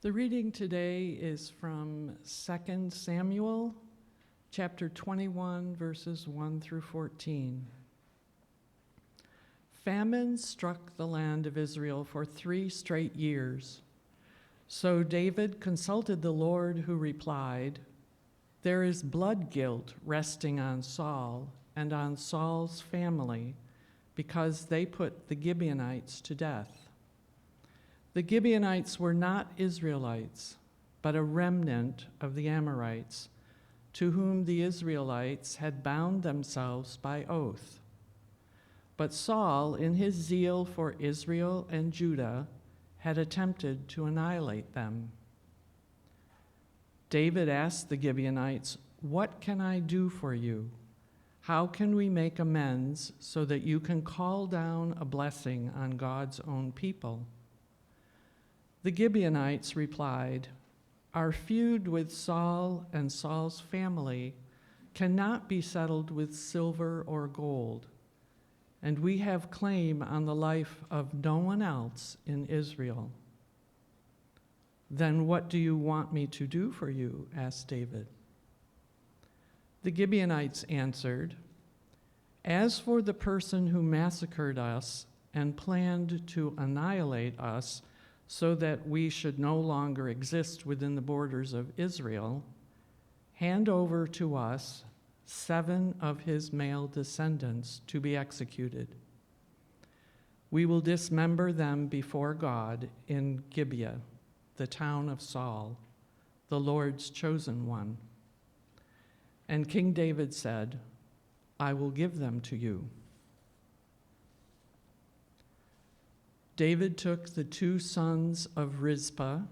The reading today is from 2 Samuel, chapter 21, verses 1 through 14. Famine struck the land of Israel for 3 straight years. So David consulted the Lord, who replied, "There is blood guilt resting on Saul and on Saul's family, because they put the Gibeonites to death." The Gibeonites were not Israelites, but a remnant of the Amorites, to whom the Israelites had bound themselves by oath. But Saul, in his zeal for Israel and Judah, had attempted to annihilate them. David asked the Gibeonites, "What can I do for you? How can we make amends so that you can call down a blessing on God's own people?" The Gibeonites replied, "Our feud with Saul and Saul's family cannot be settled with silver or gold, and we have claim on the life of no one else in Israel." "Then what do you want me to do for you?" asked David. The Gibeonites answered, "As for the person who massacred us and planned to annihilate us so that we should no longer exist within the borders of Israel, hand over to us 7 of his male descendants to be executed. We will dismember them before God in Gibeah, the town of Saul, the Lord's chosen one." And King David said, "I will give them to you." David took the 2 sons of Rizpah,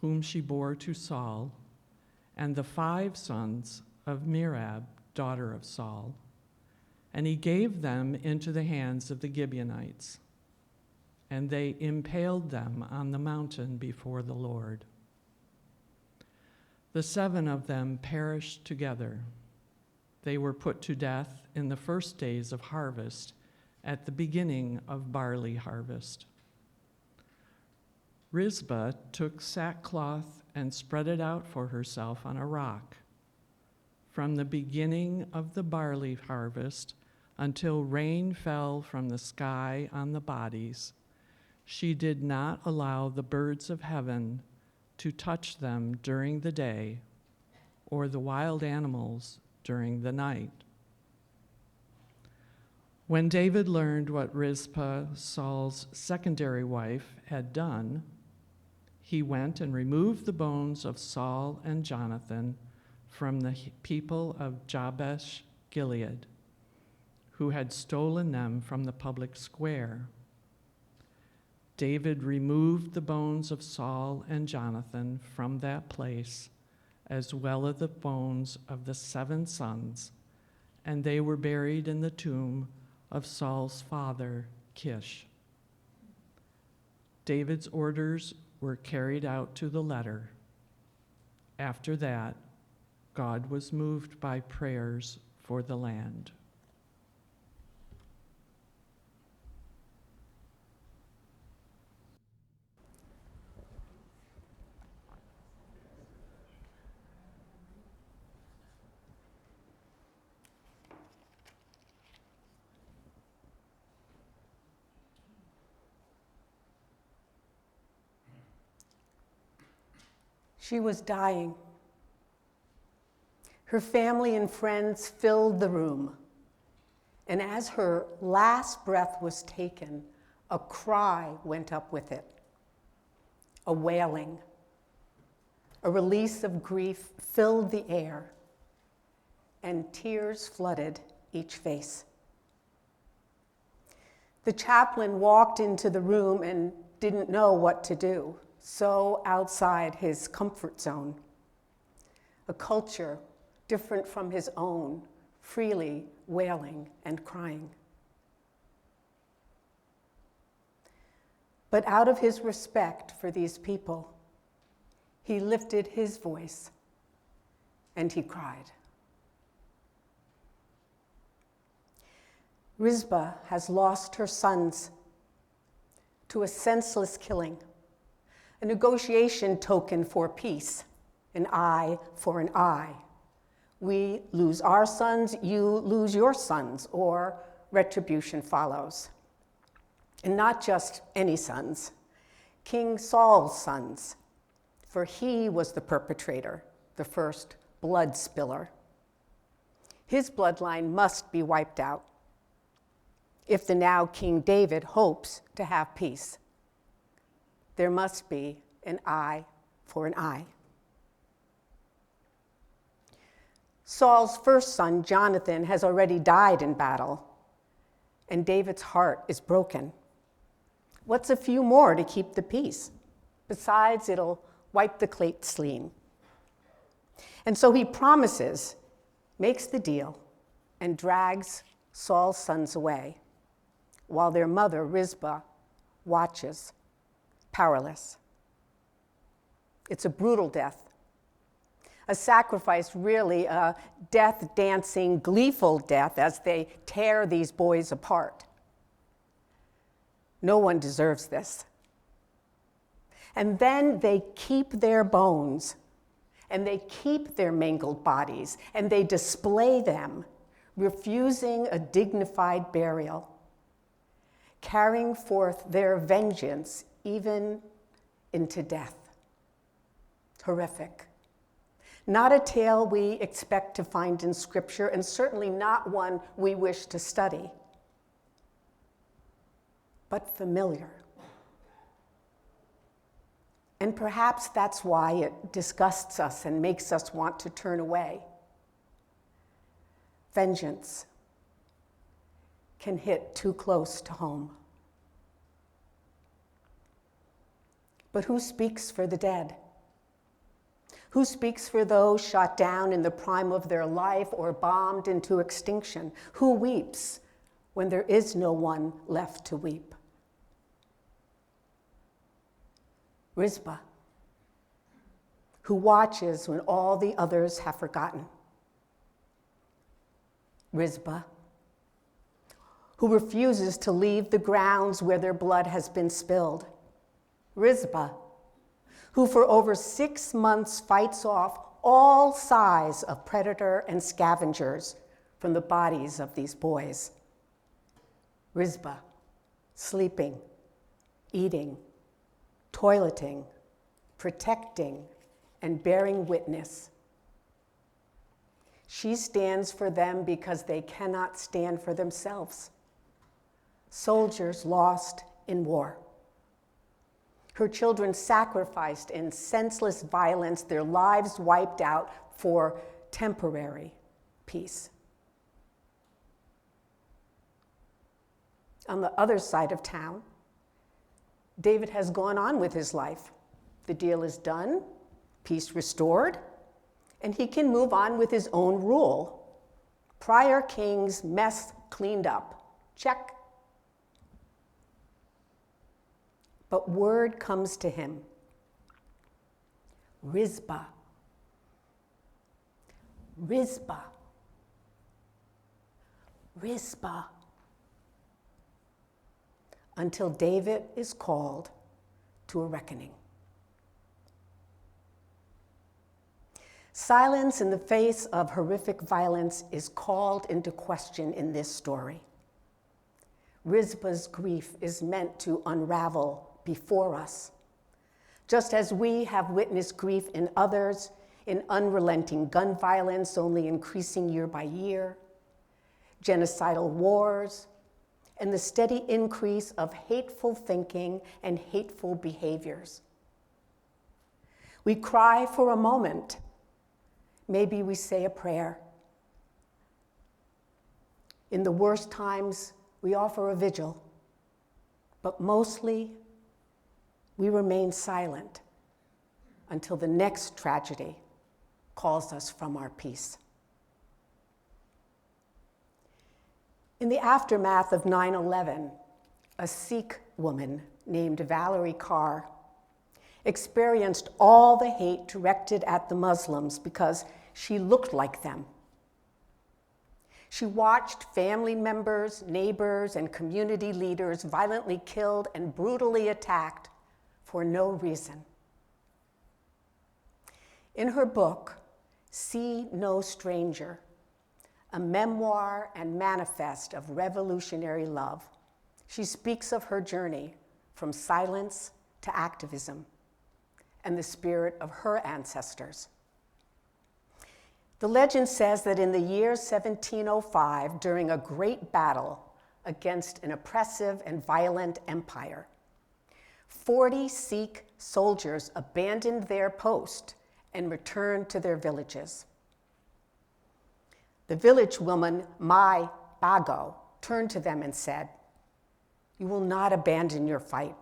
whom she bore to Saul, and the 5 sons of Merab, daughter of Saul, and he gave them into the hands of the Gibeonites, and they impaled them on the mountain before the Lord. The 7 of them perished together. They were put to death in the first days of harvest, at the beginning of barley harvest. Rizpah took sackcloth and spread it out for herself on a rock. From the beginning of the barley harvest until rain fell from the sky on the bodies, she did not allow the birds of heaven to touch them during the day, or the wild animals during the night. When David learned what Rizpah, Saul's secondary wife, had done, he went and removed the bones of Saul and Jonathan from the people of Jabesh Gilead, who had stolen them from the public square. David removed the bones of Saul and Jonathan from that place, as well as the bones of the 7 sons, and they were buried in the tomb of Saul's father, Kish. David's orders were carried out to the letter. After that, God was moved by prayers for the land. She was dying. Her family and friends filled the room, and as her last breath was taken, a cry went up with it, a wailing. A release of grief filled the air, and tears flooded each face. The chaplain walked into the room and didn't know what to do, so outside his comfort zone. A culture different from his own, freely wailing and crying. But out of his respect for these people, he lifted his voice and he cried. Rizpah has lost her sons to a senseless killing, a negotiation token for peace, an eye for an eye. We lose our sons, you lose your sons, or retribution follows. And not just any sons, King Saul's sons, for he was the perpetrator, the first blood spiller. His bloodline must be wiped out if the now King David hopes to have peace. There must be an eye for an eye. Saul's first son, Jonathan, has already died in battle, and David's heart is broken. What's a few more to keep the peace? Besides, it'll wipe the slate clean. And so he promises, makes the deal, and drags Saul's sons away, while their mother, Rizpah, watches, powerless. It's a brutal death. A sacrifice, really, a death-dancing, gleeful death as they tear these boys apart. No one deserves this. And then they keep their bones, and they keep their mangled bodies, and they display them, refusing a dignified burial, carrying forth their vengeance even into death. Horrific. Not a tale we expect to find in Scripture, and certainly not one we wish to study, but familiar. And perhaps that's why it disgusts us and makes us want to turn away. Vengeance can hit too close to home. But who speaks for the dead? Who speaks for those shot down in the prime of their life or bombed into extinction? Who weeps when there is no one left to weep? Rizpah, who watches when all the others have forgotten. Rizpah, who refuses to leave the grounds where their blood has been spilled. Rizpah, who for over 6 months fights off all size of predator and scavengers from the bodies of these boys. Rizpah, sleeping, eating, toileting, protecting, and bearing witness. She stands for them because they cannot stand for themselves. Soldiers lost in war. Her children sacrificed in senseless violence, their lives wiped out for temporary peace. On the other side of town, David has gone on with his life. The deal is done, peace restored, and he can move on with his own rule. Prior king's mess cleaned up. Check. But word comes to him. Rizpah. Rizpah. Rizpah. Until David is called to a reckoning. Silence in the face of horrific violence is called into question in this story. Rizpah's grief is meant to unravel before us, just as we have witnessed grief in others, in unrelenting gun violence only increasing year by year, genocidal wars, and the steady increase of hateful thinking and hateful behaviors. We cry for a moment. Maybe we say a prayer. In the worst times, we offer a vigil, but mostly we remain silent until the next tragedy calls us from our peace. In the aftermath of 9/11, a Sikh woman named Valerie Carr experienced all the hate directed at the Muslims because she looked like them. She watched family members, neighbors, and community leaders violently killed and brutally attacked for no reason. In her book, See No Stranger, a memoir and manifest of revolutionary love, she speaks of her journey from silence to activism and the spirit of her ancestors. The legend says that in the year 1705, during a great battle against an oppressive and violent empire, 40 Sikh soldiers abandoned their post and returned to their villages. The village woman, Mai Bago, turned to them and said, "You will not abandon your fight.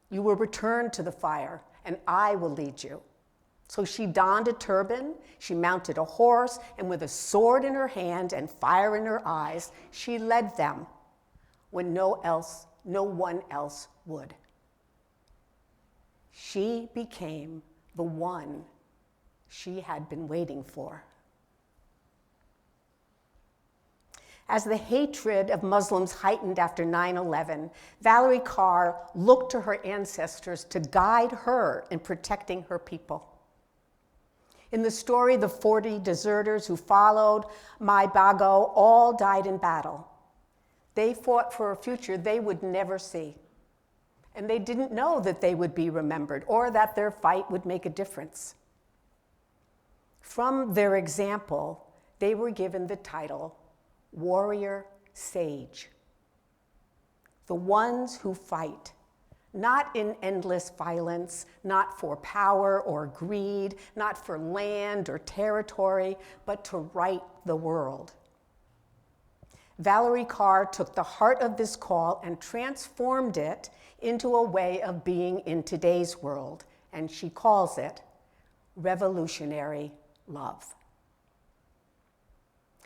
You will return to the fire, and I will lead you." So she donned a turban, she mounted a horse, and with a sword in her hand and fire in her eyes, she led them when no one else would. She became the one she had been waiting for. As the hatred of Muslims heightened after 9/11, Valerie Carr looked to her ancestors to guide her in protecting her people. In the story, the 40 deserters who followed Mai Bago all died in battle. They fought for a future they would never see. And they didn't know that they would be remembered or that their fight would make a difference. From their example, they were given the title warrior sage. The ones who fight, not in endless violence, not for power or greed, not for land or territory, but to right the world. Valerie Carr took the heart of this call and transformed it into a way of being in today's world, and she calls it revolutionary love.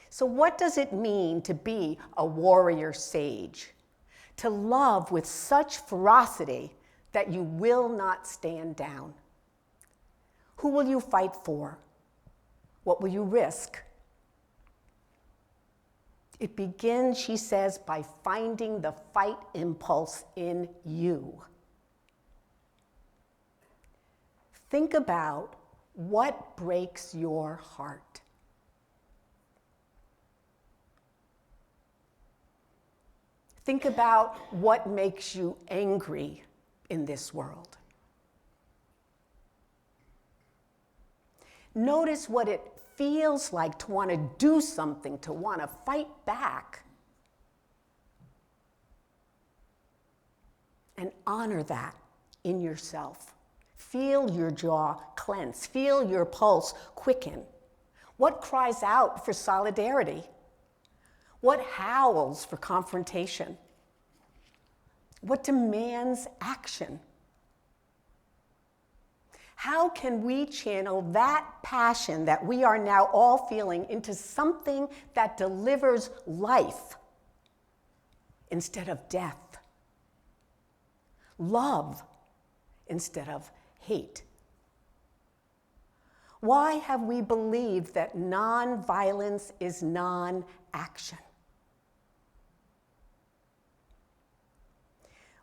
So what does it mean to be a warrior sage? To love with such ferocity that you will not stand down. Who will you fight for? What will you risk? It begins, she says, by finding the fight impulse in you. Think about what breaks your heart. Think about what makes you angry in this world. Notice what it feels like to want to do something, to want to fight back. And honor that in yourself. Feel your jaw clench. Feel your pulse quicken. What cries out for solidarity? What howls for confrontation? What demands action? How can we channel that passion that we are now all feeling into something that delivers life instead of death? Love instead of hate? Why have we believed that nonviolence is non-action?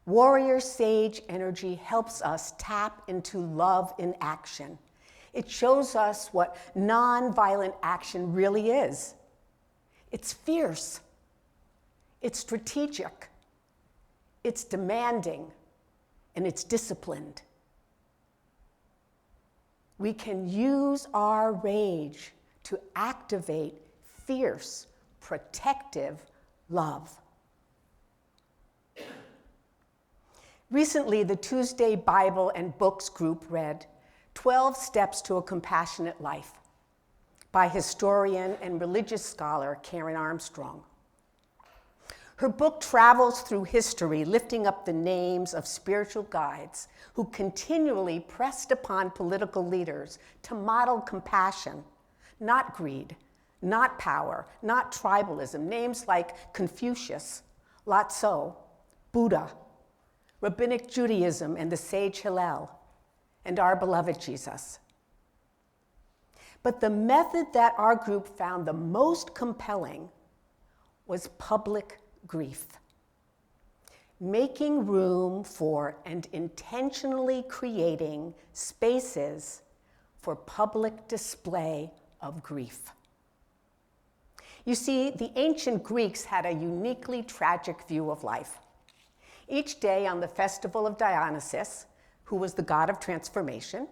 Warrior sage energy helps us tap into love in action. It shows us what nonviolent action really is. It's fierce. It's strategic. It's demanding. And it's disciplined. We can use our rage to activate fierce, protective love. Recently, the Tuesday Bible and Books group read 12 Steps to a Compassionate Life by historian and religious scholar Karen Armstrong. Her book travels through history, lifting up the names of spiritual guides who continually pressed upon political leaders to model compassion, not greed, not power, not tribalism. Names like Confucius, Lao Tzu, Buddha, Rabbinic Judaism and the sage Hillel, and our beloved Jesus. But the method that our group found the most compelling was public grief. making room for and intentionally creating spaces for public display of grief. You see, the ancient Greeks had a uniquely tragic view of life. Each day on the festival of Dionysus, who was the god of transformation,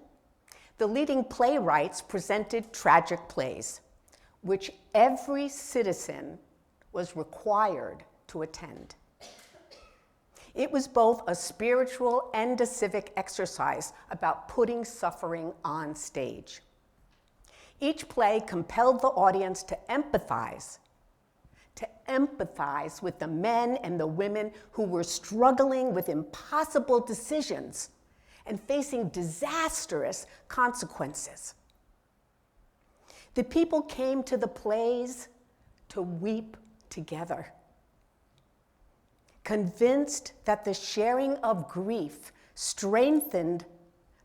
the leading playwrights presented tragic plays, which every citizen was required to attend. It was both a spiritual and a civic exercise about putting suffering on stage. Each play compelled the audience to empathize with the men and the women who were struggling with impossible decisions and facing disastrous consequences. The people came to the plays to weep together, convinced that the sharing of grief strengthened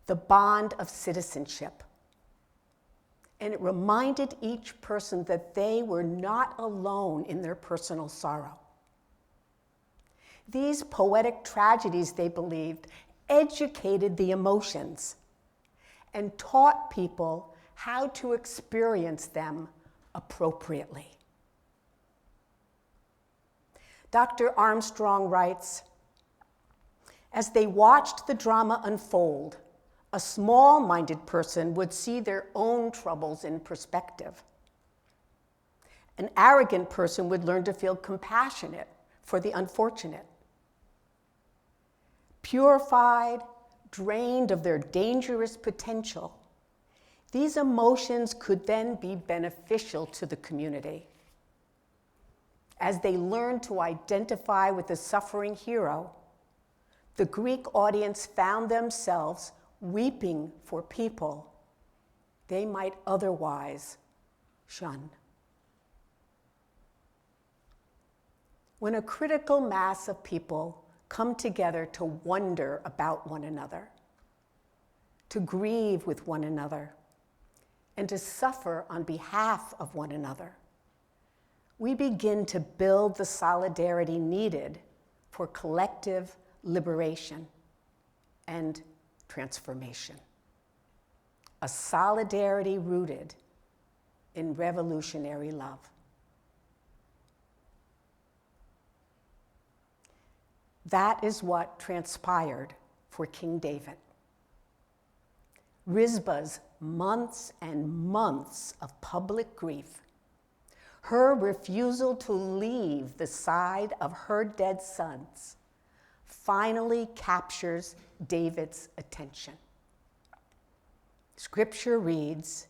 the bond of citizenship. And it reminded each person that they were not alone in their personal sorrow. These poetic tragedies, they believed, educated the emotions and taught people how to experience them appropriately. Dr. Armstrong writes, as they watched the drama unfold, a small-minded person would see their own troubles in perspective. An arrogant person would learn to feel compassionate for the unfortunate. Purified, drained of their dangerous potential, these emotions could then be beneficial to the community. As they learned to identify with the suffering hero, the Greek audience found themselves weeping for people they might otherwise shun. When a critical mass of people come together to wonder about one another, to grieve with one another, and to suffer on behalf of one another, we begin to build the solidarity needed for collective liberation and transformation. A solidarity rooted in revolutionary love. That is what transpired for King David. Rizpah's months and months of public grief, her refusal to leave the side of her dead sons, finally captures David's attention. Scripture reads,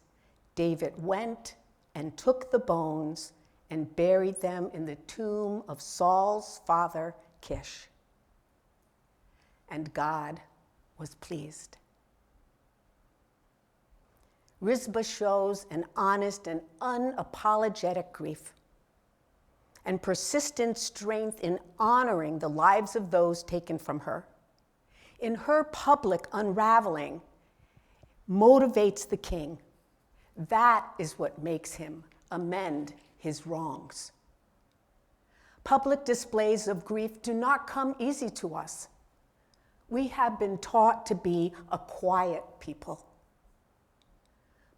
David went and took the bones and buried them in the tomb of Saul's father Kish. And God was pleased. Rizpah shows an honest and unapologetic grief and persistent strength in honoring the lives of those taken from her. In her public unraveling, motivates the king. That is what makes him amend his wrongs. Public displays of grief do not come easy to us. We have been taught to be a quiet people.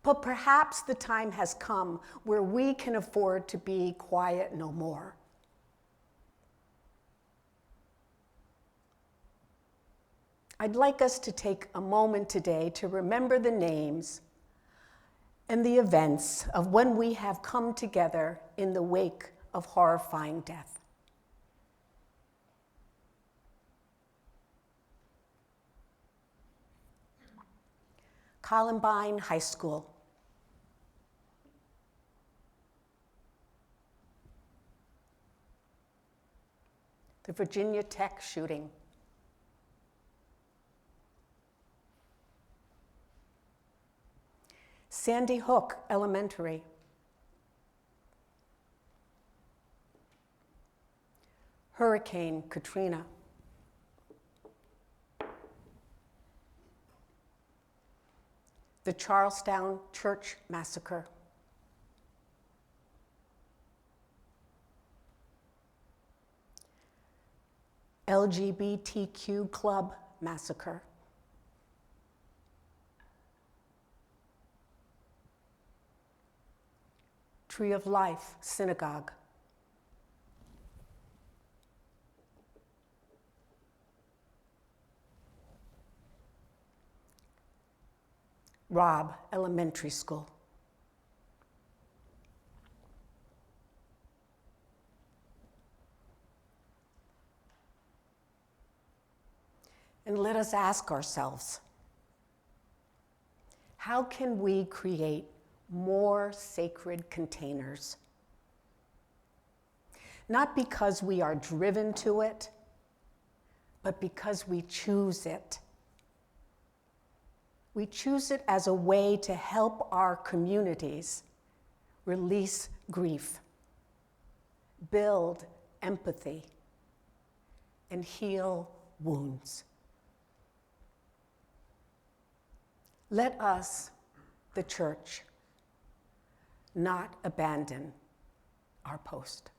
But perhaps the time has come where we can afford to be quiet no more. I'd like us to take a moment today to remember the names and the events of when we have come together in the wake of horrifying death. Columbine High School. The Virginia Tech shooting. Sandy Hook Elementary. Hurricane Katrina. The Charlestown Church Massacre. LGBTQ club massacre. Tree of Life Synagogue. Robb Elementary School. And let us ask ourselves, how can we create more sacred containers? Not because we are driven to it, but because we choose it. We choose it as a way to help our communities release grief, build empathy, and heal wounds. Let us, the church, not abandon our post.